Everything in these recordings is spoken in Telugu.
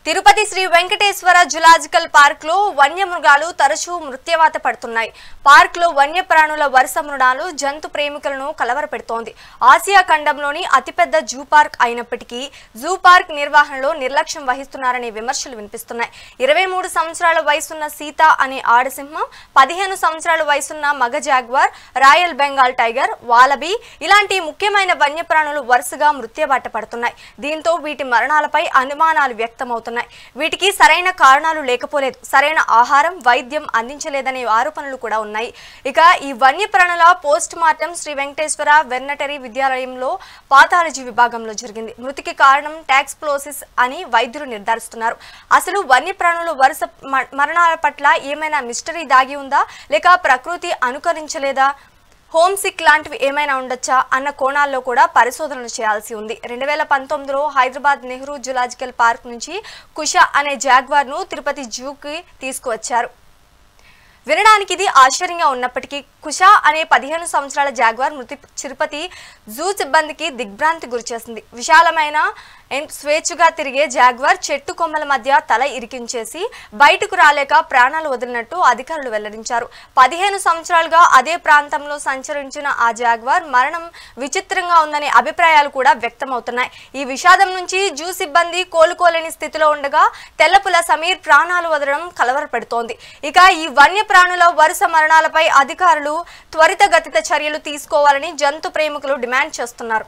తిరుపతి శ్రీ వెంకటేశ్వర జులాజికల్ పార్క్ లో వన్యమృగాలు తరచూ మృత్యువాత పడుతున్నాయి. పార్క్ లో వన్యప్రాణుల వరుస మృగాలు జంతు ప్రేమికులను కలవరపెడుతోంది. ఆసియా ఖండంలోని అతిపెద్ద జూ పార్క్ అయినప్పటికీ జూ పార్క్ నిర్వహణలో నిర్లక్ష్యం వహిస్తున్నారనే విమర్శలు వినిపిస్తున్నాయి. 23 సంవత్సరాల వయసున్న సీత అనే ఆడసింహం, 15 సంవత్సరాల వయసున్న మగ jaguar, royal Bengal tiger, Wallaby ఇలాంటి ముఖ్యమైన వన్యప్రాణులు వరుసగా మృత్యుబాట పడుతున్నాయి. దీంతో వీటి మరణాలపై అనుమానాలు వ్యక్తమవుతున్నాయి. వీటికి సరైన కారణాలు లేకపోలేదు, సరైన ఆహారం, వైద్యం అందించలేదనే ఆరోపణలు కూడా ఉన్నాయి. ఇక ఈ వన్యప్రాణుల post mortem Sri Venkateswara veterinary విద్యాలయంలో పాథాలజీ విభాగంలో జరిగింది. మృతికి కారణం టాక్సిక్లోసిస్ అని వైద్యులు నిర్ధారిస్తున్నారు. అసలు వన్యప్రాణుల వరుస మరణాల పట్ల ఏమైనా మిస్టరీ దాగి ఉందా, లేక ప్రకృతి అనుకరించలేదా, హోమ్ సిక్ లాంటివి ఏమైనా ఉండొచ్చా అన్న కోణాల్లో కూడా పరిశోధనలు చేయాల్సి ఉంది. 2019లో హైదరాబాద్ నెహ్రూ జులాజికల్ పార్క్ నుంచి కుషా అనే జాగ్వార్ ను తిరుపతి జూకి తీసుకువచ్చారు. వినడానికి ఇది ఆశ్చర్యంగా ఉన్నప్పటికీ కుషా అనే 15 సంవత్సరాల జాగ్వార్ మృతి తిరుపతి జూ సిబ్బందికి దిగ్భ్రాంతి గురిచేసింది. విశాలమైన స్వేచ్ఛగా తిరిగే జాగ్వార్ చెట్టు కొమ్మల మధ్య తల ఇరికించేసి బయటకు రాలేక ప్రాణాలు వదిలినట్టు అధికారులు వెల్లడించారు. 15 సంవత్సరాలుగా అదే ప్రాంతంలో సంచరించిన ఆ జాగ్వార్ మరణం విచిత్రంగా ఉందనే అభిప్రాయాలు కూడా వ్యక్తమవుతున్నాయి. ఈ విషాదం నుంచి జూ సిబ్బంది కోలుకోలేని స్థితిలో ఉండగా తెల్లపుల సమీర్ ప్రాణాలు వదలడం కలవరపెడుతోంది. ఇక ఈ వన్యప్రాణుల వరుస మరణాలపై అధికారులు త్వరితగతిన చర్యలు తీసుకోవాలని జంతు ప్రేమికులు డిమాండ్ చేస్తున్నారు.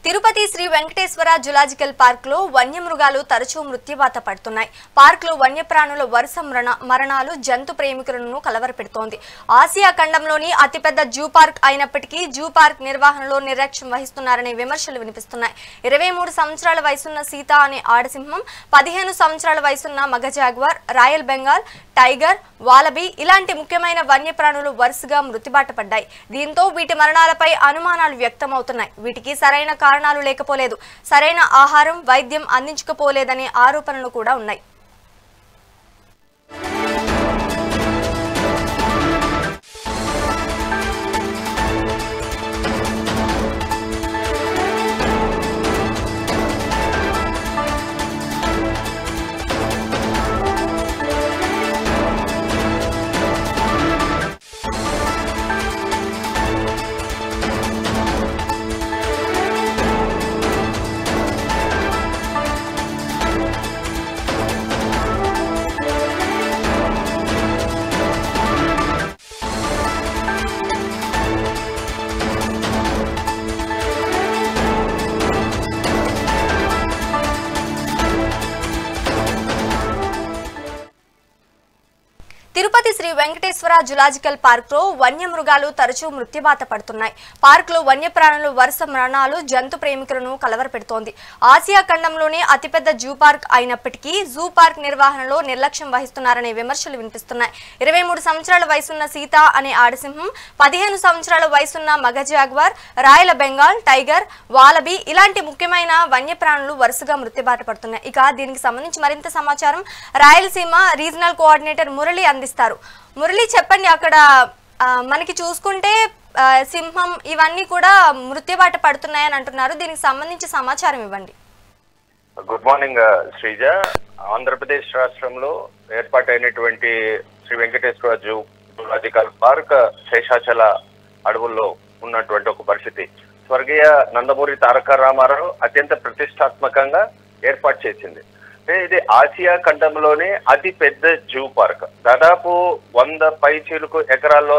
తిరుపతి శ్రీ వెంకటేశ్వర జులాజికల్ పార్క్ లో వన్యమృగాలు తరచూ మృత్యువాత పడుతున్నాయి. పార్క్ లో వన్యప్రాణుల వరుస మరణాలు జంతు ప్రేమికులను కలవరపెడుతోంది. ఆసియా ఖండంలోని అతిపెద్ద జూ పార్క్ అయినప్పటికీ జూ పార్క్ నిర్వహణలో నిర్లక్ష్యం వహిస్తున్నారనే విమర్శలు వినిపిస్తున్నాయి. 23 సంవత్సరాల వయసున్న సీత అనే ఆడసింహం, 15 సంవత్సరాల వయసున్న మగ jaguar, royal Bengal tiger, Wallaby ఇలాంటి ముఖ్యమైన వన్యప్రాణులు వరుసగా మృత్యుబాట పడ్డాయి. దీంతో వీటి మరణాలపై అనుమానాలు వ్యక్తమవుతున్నాయి. వీటికి సరైన కారణాలు లేకపోలేదు, సరైన ఆహారం, వైద్యం అందించకపోలేదనే ఆరోపణలు కూడా ఉన్నాయి. తిరుపతి శ్రీ వెంకటేశ్వర జులాజికల్ పార్క్ లో వన్యమృగాలు తరచూ మృత్యుబాట పడుతున్నాయి. పార్క్ లో వన్యప్రాణుల వరుస మరణాలు జంతు ప్రేమికులను కలవరపెడుతోంది. ఆసియా ఖండంలోనే అతిపెద్ద జూ పార్క్ అయినప్పటికీ జూ పార్క్ నిర్వహణలో నిర్లక్ష్యం వహిస్తున్నారనే విమర్శలు వినిపిస్తున్నాయి. 23 సంవత్సరాల వయసున్న సీత అనే ఆడసింహం, 15 సంవత్సరాల వయసున్న మగ జాగ్వార్, రాయల బెంగాల్ టైగర్, వాలబీ ఇలాంటి ముఖ్యమైన వన్యప్రాణులు వరుసగా మృత్యుబాట పడుతున్నాయి. ఇక దీనికి సంబంధించి మరింత సమాచారం రాయలసీమ రీజనల్ కోఆర్డినేటర్ మురళి అందిస్తారు. మురళి చెప్పండి, అక్కడ మనకి చూసుకుంటే సింహం ఇవన్నీ కూడా మృత్యుబాట పడుతున్నాయని అంటున్నారు. దీనికి సంబంధించి సమాచారం ఇవ్వండి. Good morning Sreeja. ఆంధ్రప్రదేశ్ రాష్ట్రంలో ఏర్పాటైనటువంటి శ్రీ వెంకటేశ్వర జులాజికల్ పార్క్ శేషాచల అడవుల్లో ఉన్నటువంటి ఒక పరిస్థితి. స్వర్గీయ నందమూరి తారక రామారావు అత్యంత ప్రతిష్టాత్మకంగా ఏర్పాటు చేసింది. ఇది ఆసియా ఖండంలోనే అతి పెద్ద జూ పార్క్. దాదాపు 100 పైచీలకు ఎకరాల్లో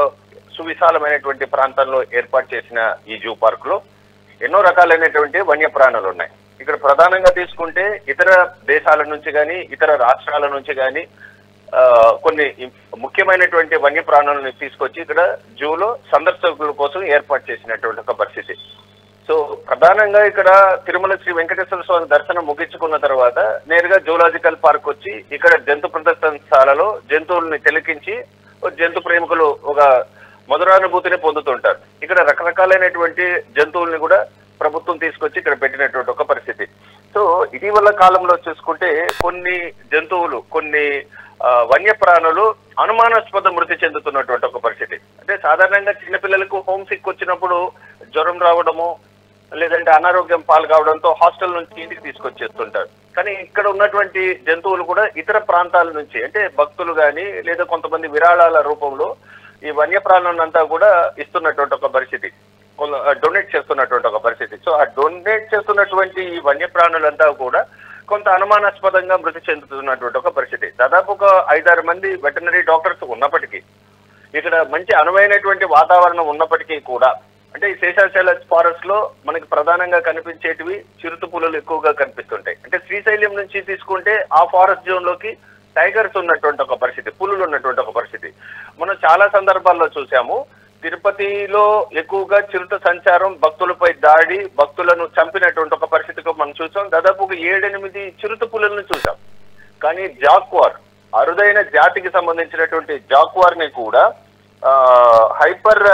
సువిశాలమైనటువంటి ప్రాంతంలో ఏర్పాటు చేసిన ఈ జూ పార్క్ లో ఎన్నో రకాలైనటువంటి వన్యప్రాణులు ఉన్నాయి. ఇక్కడ ప్రధానంగా తీసుకుంటే ఇతర దేశాల నుంచి కానీ ఇతర రాష్ట్రాల నుంచి కానీ కొన్ని ముఖ్యమైనటువంటి వన్యప్రాణులను తీసుకొచ్చి ఇక్కడ జూలో సందర్శకుల కోసం ఏర్పాటు చేసినటువంటి ఒక పరిస్థితి. సో ప్రధానంగా ఇక్కడ తిరుమల శ్రీ వెంకటేశ్వర స్వామి దర్శనం ముగించుకున్న తర్వాత నేరుగా జూలాజికల్ పార్క్ వచ్చి ఇక్కడ జంతు ప్రదర్శనశాలలో జంతువుల్ని తిలకించి జంతు ప్రేమికులు ఒక మధురానుభూతిని పొందుతుంటారు. ఇక్కడ రకరకాలైనటువంటి జంతువుల్ని కూడా ప్రభుత్వం తీసుకొచ్చి ఇక్కడ పెట్టినటువంటి ఒక పరిస్థితి. సో ఇటీవల కాలంలో చూసుకుంటే కొన్ని జంతువులు, కొన్ని వన్యప్రాణులు అనుమానాస్పద మృతి చెందుతున్నటువంటి ఒక పరిస్థితి. అంటే సాధారణంగా చిన్నపిల్లలకు హోమ్ సిక్ వచ్చినప్పుడు జ్వరం రావడము లేదంటే అనారోగ్యం పాలు కావడంతో హాస్టల్ నుంచి ఇంటికి తీసుకొచ్చేస్తుంటారు. కానీ ఇక్కడ ఉన్నటువంటి జంతువులు కూడా ఇతర ప్రాంతాల నుంచి, అంటే భక్తులు కానీ లేదా కొంతమంది విరాళాల రూపంలో ఈ వన్యప్రాణులంతా కూడా ఇస్తున్నటువంటి ఒక పరిస్థితి, డొనేట్ చేస్తున్నటువంటి ఒక పరిస్థితి. సో ఆ డొనేట్ చేస్తున్నటువంటి ఈ వన్యప్రాణులంతా కూడా కొంత అనుమానాస్పదంగా మృతి చెందుతున్నటువంటి ఒక పరిస్థితి. దాదాపు ఒక 5-6 మంది వెటర్నరీ డాక్టర్స్ ఉన్నప్పటికీ, ఇక్కడ మంచి అనువైనటువంటి వాతావరణం ఉన్నప్పటికీ కూడా, అంటే ఈ శేషాచల ఫారెస్ట్ లో మనకి ప్రధానంగా కనిపించేటివి చిరుత పులులు ఎక్కువగా కనిపిస్తుంటాయి. అంటే శ్రీశైలం నుంచి తీసుకుంటే ఆ ఫారెస్ట్ జోన్ లోకి టైగర్స్ ఉన్నటువంటి ఒక పరిస్థితి, పులులు ఉన్నటువంటి ఒక పరిస్థితి మనం చాలా సందర్భాల్లో చూసాము. తిరుపతిలో ఎక్కువగా చిరుత సంచారం, భక్తులపై దాడి, భక్తులను చంపినటువంటి ఒక పరిస్థితికి మనం చూసాం. దాదాపు ఒక 7-8 చిరుత పులులను చూసాం. కానీ జాక్వార్, అరుదైన జాతికి సంబంధించినటువంటి జాక్వార్ ని కూడా హైపర్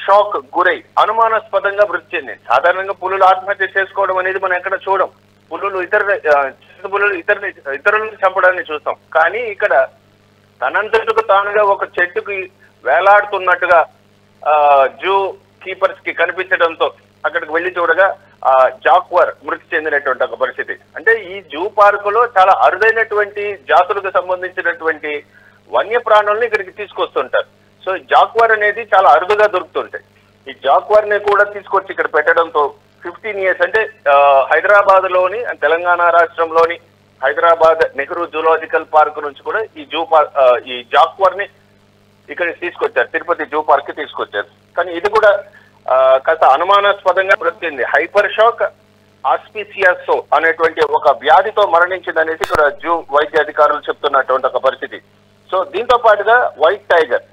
షాక్ గురై అనుమానాస్పదంగా మృతి చెందింది. సాధారణంగా పులులు ఆత్మహత్య చేసుకోవడం అనేది మనం ఎక్కడ చూడం. పులులు ఇతరులను చంపడాన్ని చూస్తాం. కానీ ఇక్కడ తనంతటికి తానుగా ఒక చెట్టుకి వేలాడుతున్నట్టుగా జూ కీపర్స్ కి కనిపించడంతో అక్కడికి వెళ్లి చూడగా జాక్వార్ మృతి చెందినటువంటి ఒక పరిస్థితి. అంటే ఈ జూ పార్కులో చాలా అరుదైనటువంటి జాతులకు సంబంధించినటువంటి వన్యప్రాణుల్ని ఇక్కడికి తీసుకొస్తుంటారు. సో జాక్వార్ అనేది చాలా అరుదుగా దొరుకుతుంటాయి. ఈ జాక్వార్ ని కూడా తీసుకొచ్చి ఇక్కడ పెట్టడంతో 15 years, అంటే హైదరాబాద్ లోని, తెలంగాణ రాష్ట్రంలోని హైదరాబాద్ నెహ్రూ జూలాజికల్ పార్క్ నుంచి కూడా ఈ జాక్వార్ ని ఇక్కడికి తీసుకొచ్చారు, తిరుపతి జూ పార్క్ కి తీసుకొచ్చారు. కానీ ఇది కూడా కాస్త అనుమానాస్పదంగా బ్రతికింది. హైపర్ షాక్ ఆస్పిసియాసో అనేటువంటి ఒక వ్యాధితో మరణించిందనేసి ఇక్కడ జూ వైద్య అధికారులు చెప్తున్నటువంటి ఒక పరిస్థితి. సో దీంతో పాటుగా వైట్ టైగర్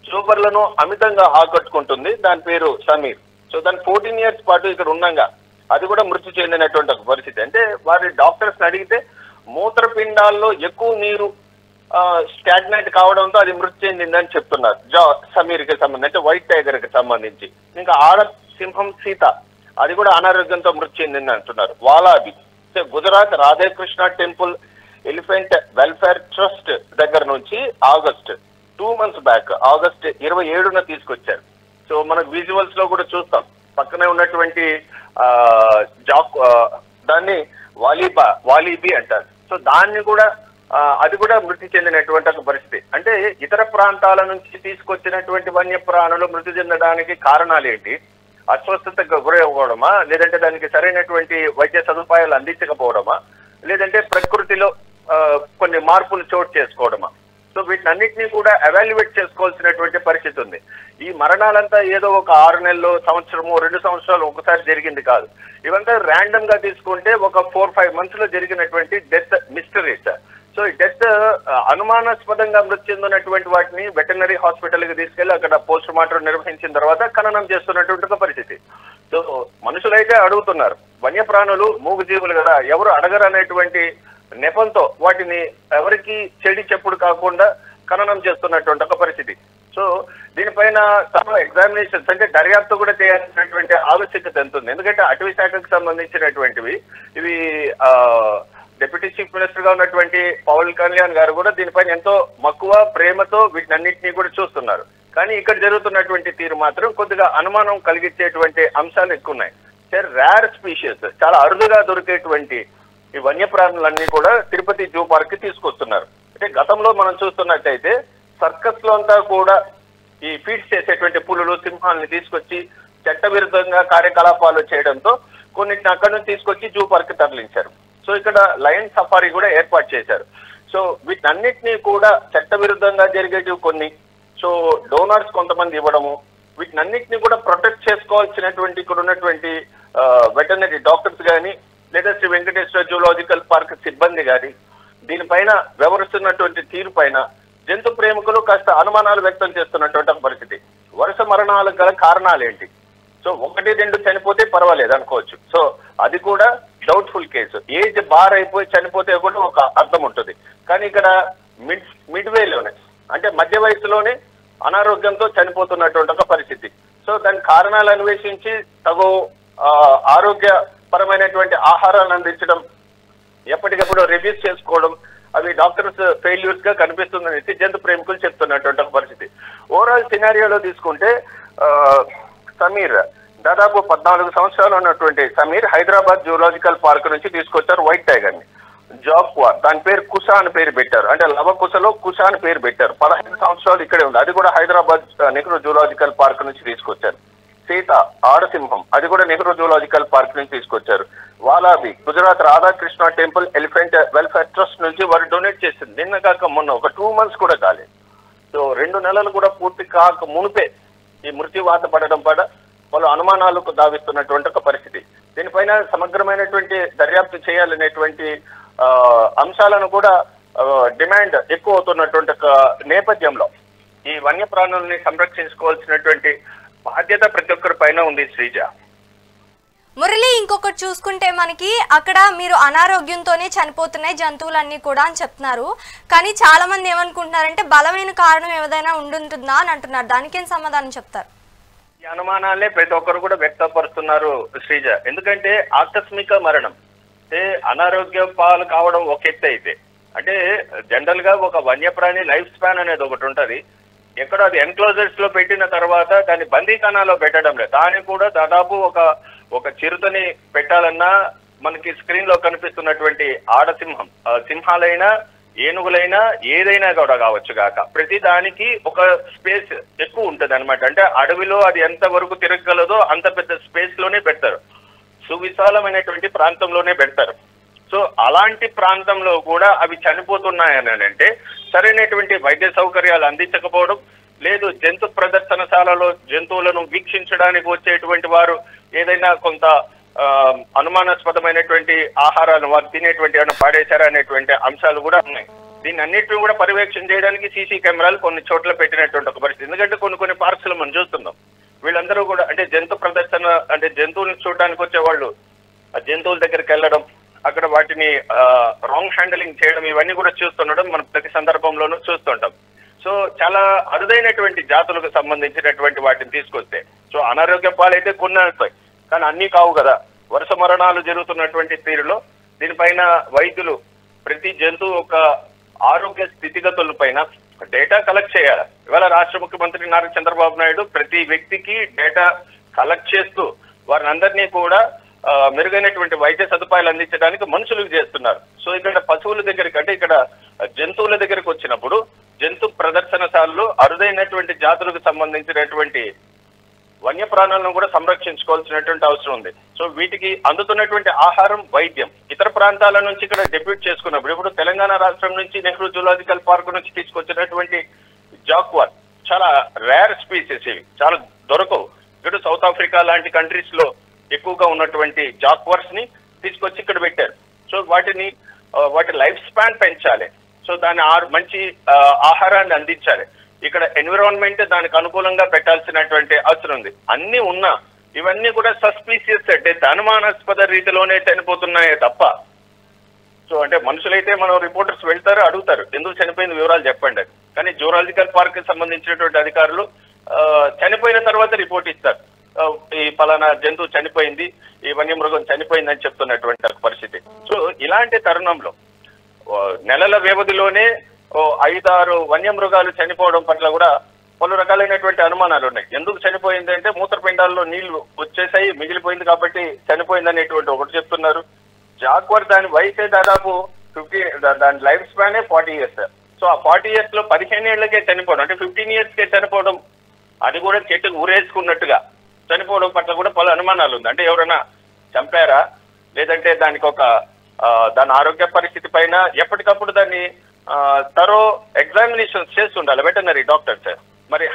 చూపర్లను అమితంగా ఆకట్టుకుంటుంది. దాని పేరు సమీర్. సో దాని 14 years పాటు ఇక్కడ ఉండగా అది కూడా మృతి చెందినటువంటి ఒక పరిస్థితి. అంటే వారి డాక్టర్స్ అడిగితే మూత్రపిండాల్లో ఎక్కువ నీరు స్టాగ్నెంట్ కావడంతో అది మృతి చెందిందని చెప్తున్నారు. సమీర్ కి సంబంధించి, అంటే వైట్ టైగర్ కి సంబంధించి. ఇంకా ఆడ సింహం సీత, అది కూడా అనారోగ్యంతో మృతి చెందింది అంటున్నారు. Wallaby, Gujarat Radhakrishna temple elephant welfare trust దగ్గర నుంచి ఆగస్ట్ 2 months బ్యాక్ ఆగస్ట్ 27న తీసుకొచ్చారు. సో మనకు విజువల్స్ లో కూడా చూస్తాం, పక్కనే ఉన్నటువంటి దాన్ని వాలీబీ అంటారు. సో దాన్ని కూడా అది కూడా మృతి చెందినటువంటి ఒక పరిస్థితి. అంటే ఇతర ప్రాంతాల నుంచి తీసుకొచ్చినటువంటి వన్యప్రాణులు మృతి చెందడానికి కారణాలు ఏంటి? అస్వస్థతకు గురవ్వడమా, లేదంటే దానికి సరైనటువంటి వైద్య సదుపాయాలు అందించకపోవడమా, లేదంటే ప్రకృతిలో కొన్ని మార్పులు చోటు చేసుకోవడమా? సో వీటినన్నింటినీ కూడా ఎవాల్యుయేట్ చేసుకోవాల్సినటువంటి పరిస్థితి ఉంది. ఈ మరణాలంతా ఏదో ఒక 6 నెలలు, సంవత్సరము, 2 సంవత్సరాలు ఒకసారి జరిగింది కాదు. ఇవంతా ర్యాండమ్ గా తీసుకుంటే ఒక 4-5 months లో జరిగినటువంటి డెత్ మిస్టరీస్. సో ఈ డెత్ అనుమానాస్పదంగా మృతి చెందినటువంటి వాటిని వెటర్నరీ హాస్పిటల్ కి తీసుకెళ్లి అక్కడ పోస్ట్ మార్టం నిర్వహించిన తర్వాత ఖననం చేస్తున్నటువంటి ఒక పరిస్థితి. సో మనుషులైతే అడుగుతున్నారు, వన్యప్రాణులు మూగజీవులు కదా, ఎవరు అడగరు అనేటువంటి నెపంతో వాటిని ఎవరికి చెడి చెప్పుడు కాకుండా ఖననం చేస్తున్నటువంటి ఒక పరిస్థితి. సో దీనిపైన చాలా ఎగ్జామినేషన్స్, అంటే దర్యాప్తు కూడా చేయాల్సినటువంటి ఆవశ్యకత ఎంత ఉంది. ఎందుకంటే అటవీ శాఖకు సంబంధించినటువంటివి ఇవి డిప్యూటీ చీఫ్ మినిస్టర్ గా ఉన్నటువంటి పవన్ కళ్యాణ్ గారు కూడా దీనిపైన ఎంతో మక్కువ, ప్రేమతో వీటినన్నింటినీ కూడా చూస్తున్నారు. కానీ ఇక్కడ జరుగుతున్నటువంటి తీరు మాత్రం కొద్దిగా అనుమానం కలిగించేటువంటి అంశాలు ఎక్కువ ఉన్నాయి. రేర్ స్పీషియస్, చాలా అరుదుగా దొరికేటువంటి ఈ వన్యప్రాణులన్నీ కూడా తిరుపతి జూ పార్క్ కి తీసుకొస్తున్నారు. అంటే గతంలో మనం చూస్తున్నట్టయితే సర్కస్ లో అంతా కూడా ఈ ఫీడ్స్ చేసేటువంటి పులులు, సింహాలని తీసుకొచ్చి చట్టవిరుద్ధంగా కార్యకలాపాలు చేయడంతో కొన్నిటిని అక్కడి నుంచి తీసుకొచ్చి జూ పార్క్ తరలించారు. సో ఇక్కడ లయన్ సఫారీ కూడా ఏర్పాటు చేశారు. సో వీటన్నిటినీ కూడా చట్టవిరుద్ధంగా జరిగేటివి కొన్ని, సో డోనర్స్ కొంతమంది ఇవ్వడము, వీటినన్నిటిని కూడా ప్రొటెక్ట్ చేసుకోవాల్సినటువంటి ఇక్కడ ఉన్నటువంటి వెటర్నరీ డాక్టర్స్ కానీ, లేదా శ్రీ వెంకటేశ్వర జూలాజికల్ పార్క్ సిబ్బంది కానీ దీనిపైన వ్యవహరిస్తున్నటువంటి తీరు పైన జంతు ప్రేమికులు కాస్త అనుమానాలు వ్యక్తం చేస్తున్నటువంటి పరిస్థితి. వరుస మరణాలకు గల కారణాలు ఏంటి? సో 1-2 చనిపోతే పర్వాలేదు అనుకోవచ్చు. సో అది కూడా డౌట్ఫుల్ కేసు. ఏజ్ బార్ అయిపోయి చనిపోతే కూడా ఒక అర్థం ఉంటుంది. కానీ ఇక్కడ మిడ్వేలోనే అంటే మధ్య వయసులోనే అనారోగ్యంతో చనిపోతున్నటువంటి ఒక పరిస్థితి. సో దాని కారణాలు అన్వేషించి తగు ఆరోగ్యపరమైనటువంటి ఆహారాన్ని అందించడం, ఎప్పటికప్పుడు రివ్యూస్ చేసుకోవడం, అవి డాక్టర్స్ ఫెయిల్యూర్స్ గా కనిపిస్తుందని జంతు ప్రేమికులు చెప్తున్నటువంటి ఒక పరిస్థితి. ఓవరాల్ సినారియోలో తీసుకుంటే సమీర్ దాదాపు 14 సంవత్సరాలు ఉన్నటువంటి సమీర్ హైదరాబాద్ జూలాజికల్ పార్క్ నుంచి తీసుకొచ్చారు వైట్ టైగర్ ని. జాక్వార్, దాని పేరు కుషా అని పేరు పెట్టారు. అంటే లవకుశలో కుషా అని పేరు పెట్టారు. 15 సంవత్సరాలు ఇక్కడే ఉంది. అది కూడా హైదరాబాద్ నెహ్రూ జూలాజికల్ పార్క్ నుంచి తీసుకొచ్చారు. సీత ఆడసింహం, అది కూడా నెహ్రూ జూలాజికల్ పార్క్ నుంచి తీసుకొచ్చారు. Wallaby Gujarat Radhakrishna temple elephant welfare trust నుంచి వారు డొనేట్ చేసింది. నిన్న కాక మొన్న ఒక 2 months కూడా కాలేదు. సో 2 నెలలు కూడా పూర్తి కాక మునిపే ఈ మృత్యువాత పడడం పడ వాళ్ళు అనుమానాలకు దావిస్తున్నటువంటి ఒక పరిస్థితి. దీనిపైన సమగ్రమైనటువంటి దర్యాప్తు చేయాలనేటువంటి అంశాలను కూడా డిమాండ్ ఎక్కువ అవుతున్నటువంటి నేపథ్యంలో ఈ వన్యప్రాణుల్ని సంరక్షించుకోవాల్సినటువంటి బాధ్యత ప్రతి ఒక్కరి పైన ఉంది. శ్రీజ, మురళి, ఇంకొకటి చూసుకుంటే మనకి అక్కడ మీరు అనారోగ్యంతోనే చనిపోతున్నాయి జంతువులన్నీ కూడా అని చెప్తున్నారు. కానీ చాలా మంది ఏమనుకుంటున్నారంటే బలమైన కారణం ఏదైనా ఉండుంటుందా అని అంటున్నారు. దానికేం సమాధానం చెప్తారు? ఈ అనుమానాలే ప్రతి ఒక్కరు కూడా వ్యక్తపరుస్తున్నారు శ్రీజ. ఎందుకంటే ఆకస్మిక మరణం అంటే అనారోగ్య పాలు కావడం ఒక ఎత్తు అయితే, అంటే జనరల్ గా ఒక వన్యప్రాణి లైఫ్ స్పాన్ అనేది ఒకటి ఉంటది. ఎక్కడ అది ఎన్క్లోజర్స్ లో పెట్టిన తర్వాత దాన్ని బందీఖానాలో పెట్టడం లేదు. దాన్ని కూడా దాదాపు ఒక చిరుతని పెట్టాలన్నా మనకి స్క్రీన్ లో కనిపిస్తున్నటువంటి ఆడసింహం, సింహాలైనా ఏనుగులైనా ఏదైనా కూడా కావచ్చు కాక ప్రతి దానికి ఒక స్పేస్ ఎక్కువ ఉంటది అనమాట. అంటే అడవిలో అది ఎంత వరకు తిరగగలదో అంత పెద్ద స్పేస్ లోనే పెడతారు, సువిశాలమైనటువంటి ప్రాంతంలోనే పెడతారు. సో అలాంటి ప్రాంతంలో కూడా అవి చనిపోతున్నాయని అంటే సరైనటువంటి వైద్య సౌకర్యాలు అందించకపోవడం లేదు. జంతు ప్రదర్శనశాలలో జంతువులను వీక్షించడానికి వచ్చేటువంటి వారు ఏదైనా కొంత అనుమానాస్పదమైనటువంటి ఆహారాలు వారు తినేటువంటి ఏమైనా పాడేశారా అనేటువంటి అంశాలు కూడా ఉన్నాయి. దీన్ని అన్నిటిని కూడా పర్యవేక్షణ చేయడానికి సీసీ కెమెరాలు కొన్ని చోట్ల పెట్టినటువంటి ఒక పరిస్థితి. ఎందుకంటే కొన్ని పార్క్స్ లో మనం చూస్తున్నాం వీళ్ళందరూ కూడా అంటే జంతు ప్రదర్శన అంటే జంతువులను చూడడానికి వచ్చే వాళ్ళు ఆ జంతువుల దగ్గరికి వెళ్ళడం, అక్కడ వాటిని రాంగ్ హ్యాండిలింగ్ చేయడం, ఇవన్నీ కూడా చూస్తుండడం మనం ప్రతి సందర్భంలోనూ చూస్తుంటాం. సో చాలా అరుదైనటువంటి జాతులకు సంబంధించినటువంటి వాటిని తీసుకొస్తే సో అనారోగ్య పాలైతే కొన్ని అవుతాయి, కానీ అన్ని కావు కదా. వరుస మరణాలు జరుగుతున్నటువంటి తీరులో దీనిపైన వైద్యులు ప్రతి జంతువు యొక్క ఆరోగ్య స్థితిగతుల పైన డేటా కలెక్ట్ చేయాలి. ఇవాళ రాష్ట్ర ముఖ్యమంత్రి నారా చంద్రబాబు నాయుడు ప్రతి వ్యక్తికి డేటా కలెక్ట్ చేస్తూ వారిని అందరినీ కూడా మెరుగైనటువంటి వైద్య సదుపాయాలు అందించడానికి మనుషులకు చేస్తున్నారు. సో ఇక్కడ పశువుల దగ్గరికి అంటే ఇక్కడ జంతువుల దగ్గరికి వచ్చినప్పుడు జంతు ప్రదర్శనశాలలో అరుదైనటువంటి జాతులకు సంబంధించినటువంటి వన్యప్రాణులను కూడా సంరక్షించుకోవాల్సినటువంటి అవసరం ఉంది. సో వీటికి అందుతున్నటువంటి ఆహారం, వైద్యం ఇతర ప్రాంతాల నుంచి ఇక్కడ డెప్యూట్ చేసుకున్నప్పుడు ఇప్పుడు తెలంగాణ రాష్ట్రం నుంచి నెహ్రూ జూలాజికల్ పార్క్ నుంచి తీసుకొచ్చినటువంటి జాక్వార్ చాలా రేర్ స్పీసెస్, ఇవి చాలా దొరకవు. ఇక్కడ సౌత్ ఆఫ్రికా లాంటి కంట్రీస్ లో ఎక్కువగా ఉన్నటువంటి జాక్వర్స్ ని తీసుకొచ్చి ఇక్కడ పెట్టారు. సో వాటి లైఫ్ స్పాన్ పెంచాలి. సో దాని మంచి ఆహారాన్ని అందించాలి. ఇక్కడ ఎన్విరాన్మెంట్ దానికి అనుకూలంగా పెట్టాల్సినటువంటి అవసరం ఉంది. అన్ని ఉన్నా ఇవన్నీ కూడా సస్పీషియస్ డెత్, అనుమానాస్పద రీతిలోనే చనిపోతున్నాయే తప్ప సో అంటే మనుషులైతే మనం రిపోర్టర్స్ వెళ్తారు, అడుగుతారు ఎందుకు చనిపోయిన వివరాలు చెప్పండి. కానీ జూలాజికల్ పార్క్ కి సంబంధించినటువంటి అధికారులు చనిపోయిన తర్వాత రిపోర్ట్ ఇస్తారు, ఈ పలానా జంతువు చనిపోయింది, ఈ వన్యమృగం చనిపోయిందని చెప్తున్నటువంటి పరిస్థితి. సో ఇలాంటి తరుణంలో నెలల వ్యవధిలోనే 5-6 వన్యమృగాలు చనిపోవడం పట్ల కూడా పలు రకాలైనటువంటి అనుమానాలు ఉన్నాయి. ఎందుకు చనిపోయింది అంటే మూత్రపిండాల్లో నీళ్లు వచ్చేసాయి, మిగిలిపోయింది కాబట్టి చనిపోయింది అనేటువంటి ఒకటి చెప్తున్నారు. జాక్వర్ దాని వయసే దాదాపు 50, దాని లైఫ్ స్పానే 40 years. సో ఆ 40 years లో 15 ఏళ్లకే చనిపోవడం అంటే 15 years కే చనిపోవడం, అది కూడా చెట్టుకు ఊరేసుకున్నట్టుగా చనిపోవడం పట్ల కూడా పలు అనుమానాలు ఉంది. అంటే ఎవరైనా చంపారా, లేదంటే దానికి దాని ఆరోగ్య పరిస్థితి పైన ఎప్పటికప్పుడు దాన్ని తరో ఎగ్జామినేషన్స్ చేస్తుండాలి వెటర్నరీ డాక్టర్స్. మరి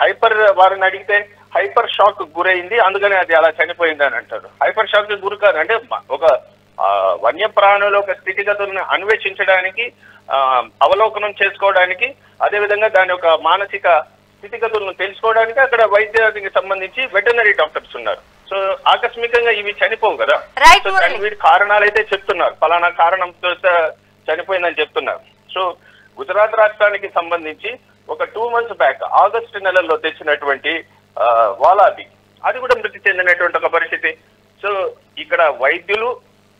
వారిని అడిగితే హైపర్ షాక్ గురైంది అందుకని అది అలా చనిపోయింది అని అంటారు. హైపర్ షాక్ గురి కాదు, అంటే ఒక వన్యప్రాణుల యొక్క స్థితిగతులను అన్వేషించడానికి అవలోకనం చేసుకోవడానికి, అదేవిధంగా దాని యొక్క మానసిక స్థితిగతులను తెలుసుకోవడానికి అక్కడ వైద్యానికి సంబంధించి వెటర్నరీ డాక్టర్స్ ఉన్నారు. సో ఆకస్మికంగా ఇవి చనిపోవు కదా. సో వీటి కారణాలు అయితే చెప్తున్నారు, ఫలానా కారణంతో చనిపోయిందని చెప్తున్నారు. సో గుజరాత్ రాష్ట్రానికి సంబంధించి ఒక 2 months బ్యాక్ ఆగస్టు నెలలో తెచ్చినటువంటి వాలాబి, అది కూడా మృతి చెందినటువంటి ఒక పరిస్థితి. సో ఇక్కడ వైద్యులు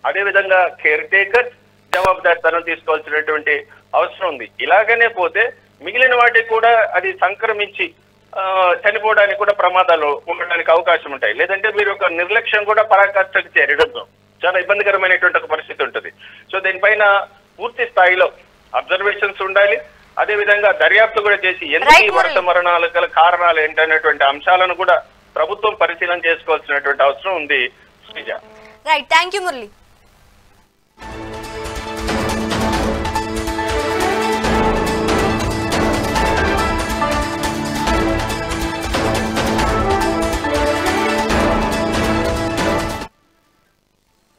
అదేవిధంగా కేర్ టేకర్స్ జవాబుదారితనం తీసుకోవాల్సినటువంటి అవసరం ఉంది. ఇలాగనే పోతే మిగిలిన వాటికి కూడా అది సంక్రమించి చనిపోవడానికి కూడా ప్రమాదాలు ఉండడానికి అవకాశం ఉంటాయి. లేదంటే మీరు ఒక నిర్లక్ష్యం కూడా పరాకాష్ఠకు చేరడంతో చాలా ఇబ్బందికరమైనటువంటి ఒక పరిస్థితి ఉంటుంది. సో దీనిపైన పూర్తి స్థాయిలో అబ్జర్వేషన్స్ ఉండాలి. అదే విధంగా దర్యాప్తు కూడా చేసి ఎందుకు ఈ వరుస మరణాల గల కారణాలు ఏంటనేటువంటి అంశాలను కూడా ప్రభుత్వం పరిశీలన చేసుకోవాల్సినటువంటి అవసరం ఉంది. Sreeja. Right, thank you Murali.